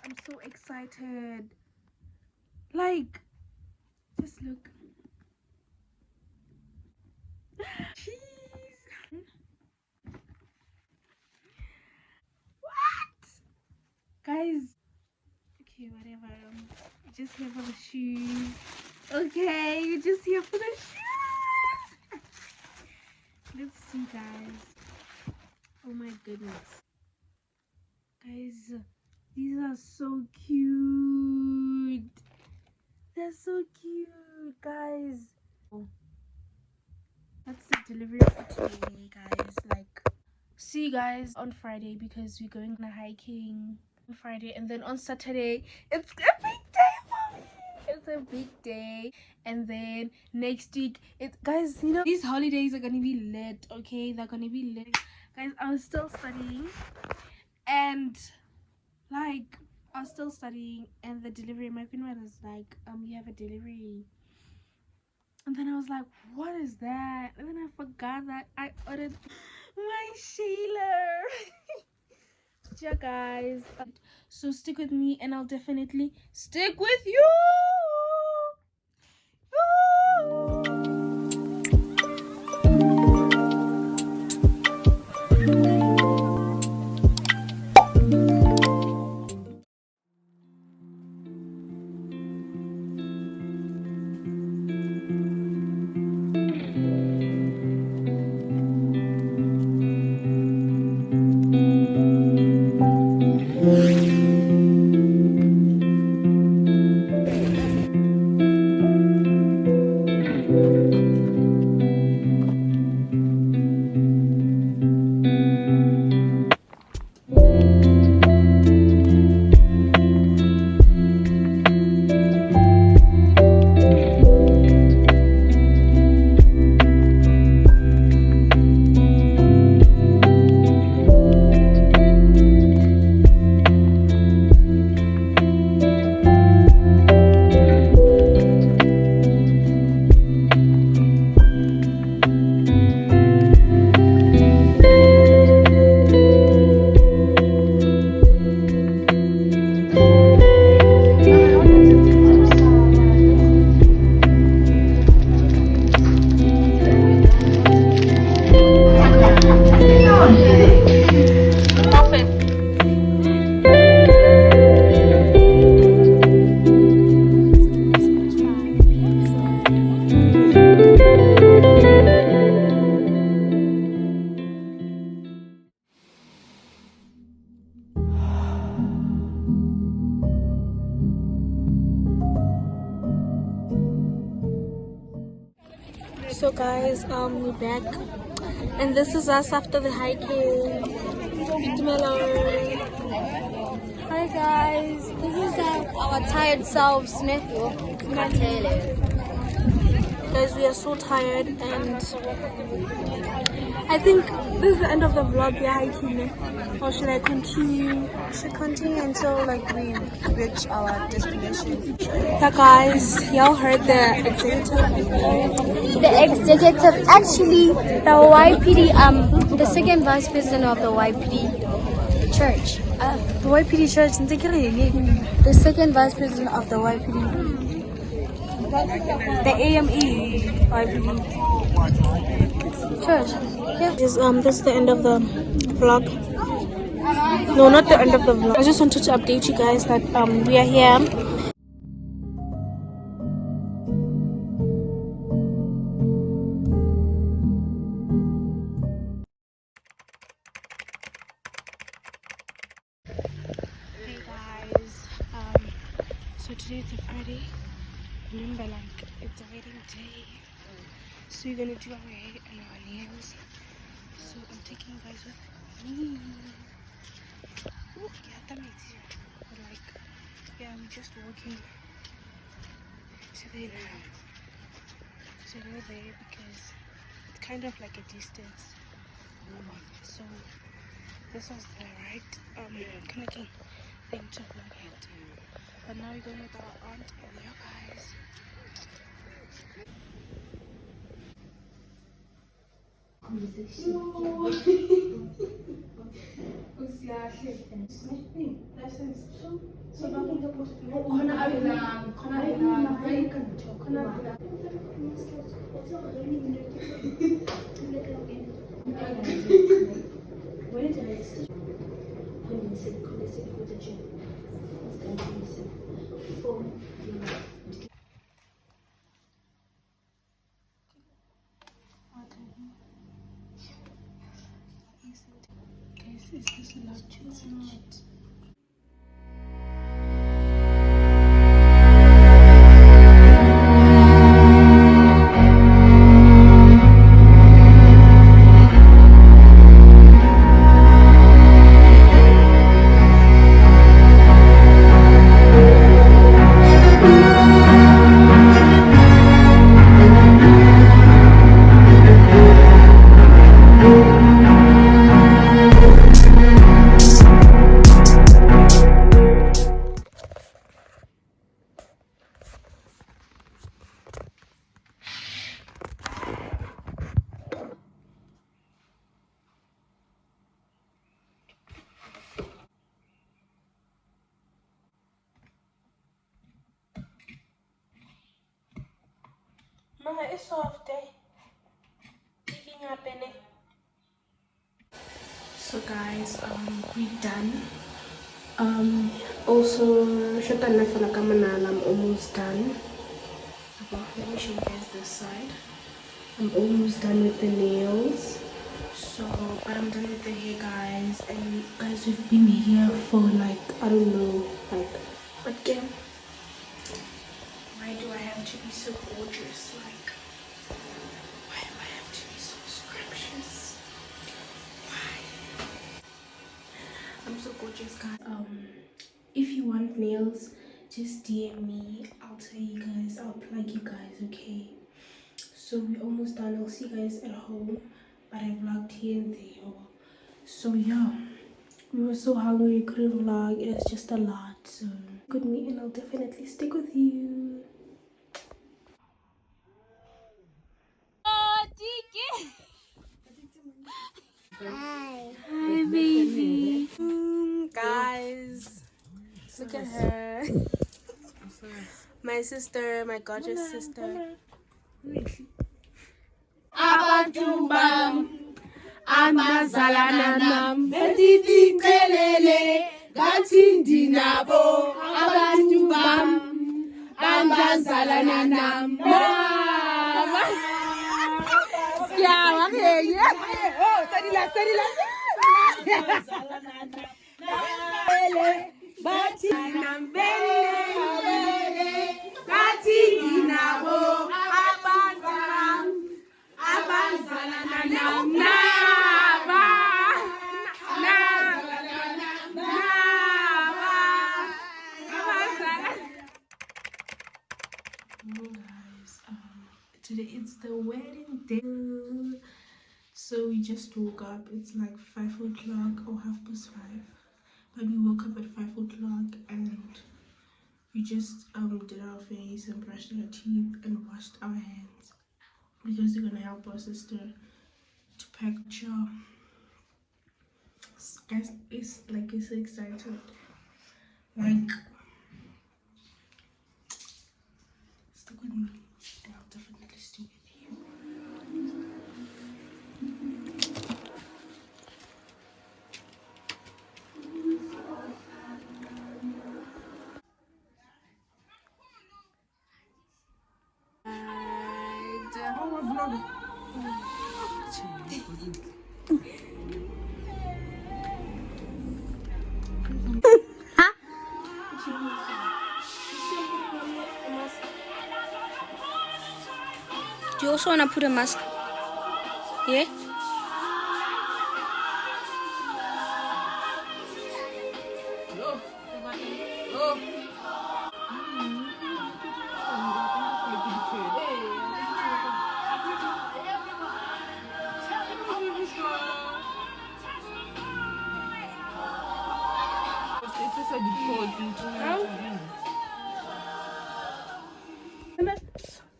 I'm so excited. Like, just look. Jeez. What? Guys. Okay, whatever. You're just here for the shoes. Okay, you're just here for the shoes. Let's see, guys. Oh my goodness. Guys, these are so cute. They're so cute, guys. Oh, that's the delivery for today, guys. Like, see you guys on Friday because we're going on a hiking on Friday, and then on Saturday it's a big day for me. It's a big day, and then next week guys, you know, these holidays are gonna be lit. Okay, they're gonna be lit, guys. I was still studying, and like I was still studying, and the delivery, my friend was like, you have a delivery. And then I was like, what is that? And then I forgot that I ordered my Sheila. Yeah, guys. So stick with me, and I'll definitely stick with you. So guys, we're back, and this is us after the hiking. Hi guys, this is our tired selves, guys. We are so tired, and I think this is the end of the vlog. We're hiking, or should I continue? I should continue until like we reach our destination. Yeah guys, y'all heard the executive. The executive, actually, the YPD, the second vice president of the YPD church. The YPD church, The second vice president of the YPD. the AME YPD Church. Yeah. This is the end of the vlog. No, not the end of the vlog. I just wanted to update you guys that we are here. Hey guys, so today is a Friday. Remember, like, it's a wedding day, so we're gonna do our hair and our nails. So I'm taking you guys with me. Ooh, yeah, that makes it. But like, yeah, I'm just walking to there now. To go there because it's kind of like a distance. So this was the right connecting thing to vlog it. But now we're going with our aunt and you guys. Guys, is this allowed to or not? Mama, it's soft day. So guys, we're done. Also, I'm almost done. Let me show you guys this side. I'm almost done with the nails. So, but I'm done with the hair, guys. And guys, we've been here for like, I don't know, like, what game? Why do I have to be so gorgeous? Like, why do I have to be so scrumptious? Why? I'm so gorgeous, guys. If you want nails, just DM me. I'll tell you guys. I'll plug you guys, okay? So we're almost done. I'll see you guys at home. But I vlogged here and there. So yeah, we were so hungry, we couldn't vlog. It was just a lot. So stick with me and I'll definitely stick with you. Hi baby. Guys, look at her. My sister, my gorgeous sister. Abantu bam amazalana nam betithi qelele ngathi ndinabo abantu bam amazalana nam yeah oh sadila bathi nambele ngathi ndinabo abantu bam abazalana nam naba guys, today it's the wedding day, so we just woke up. It's like 5 o'clock or 5:30, but we woke up at 5 o'clock and we just did our face and brushed our teeth and washed our hands because we're gonna help our sister to pack jar. Guys, it's like so excited. Like, stick with me and I'll definitely stick with you. Do you also want to put a mask? Yeah?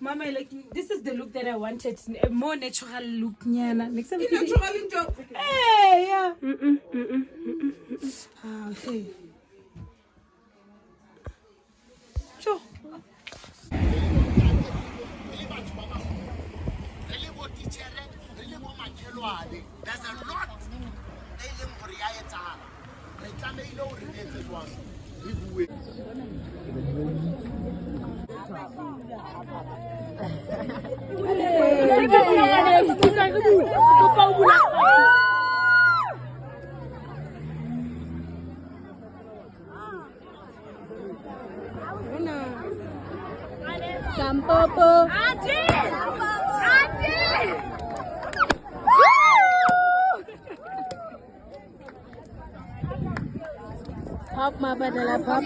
Mama, like this is the look that I wanted. A more natural look, Nyana. Next time, natural. Hey, yeah. Okay. Sure. There's a lot. Sampopo. Pop mapa adalah pop.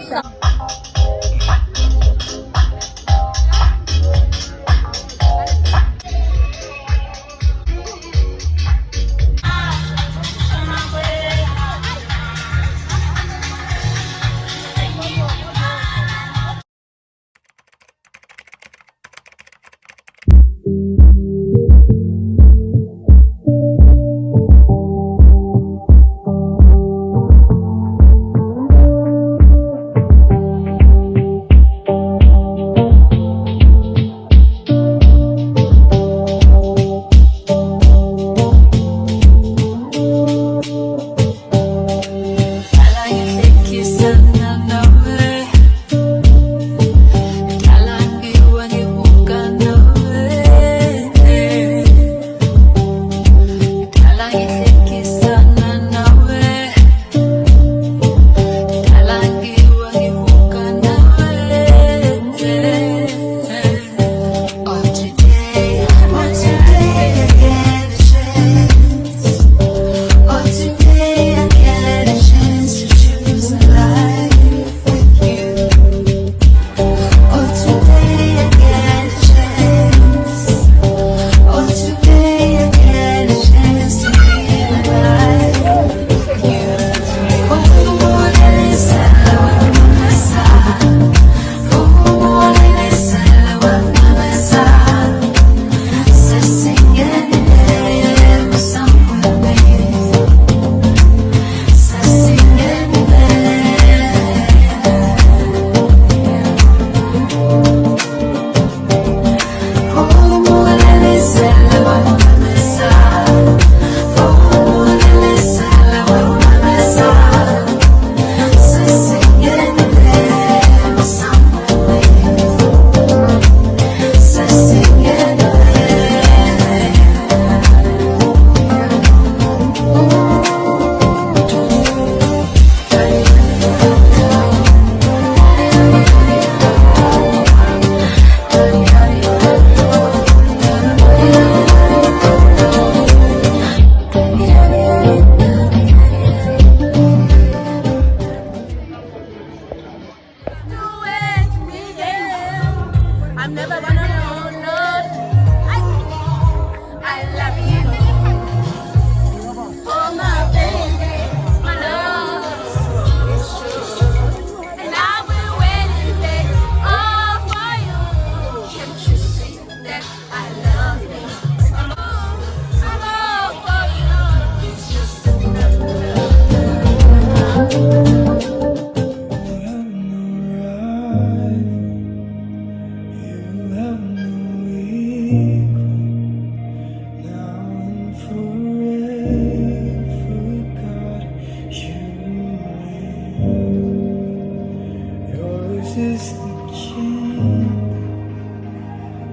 is the King,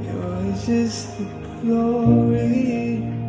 yours is the glory.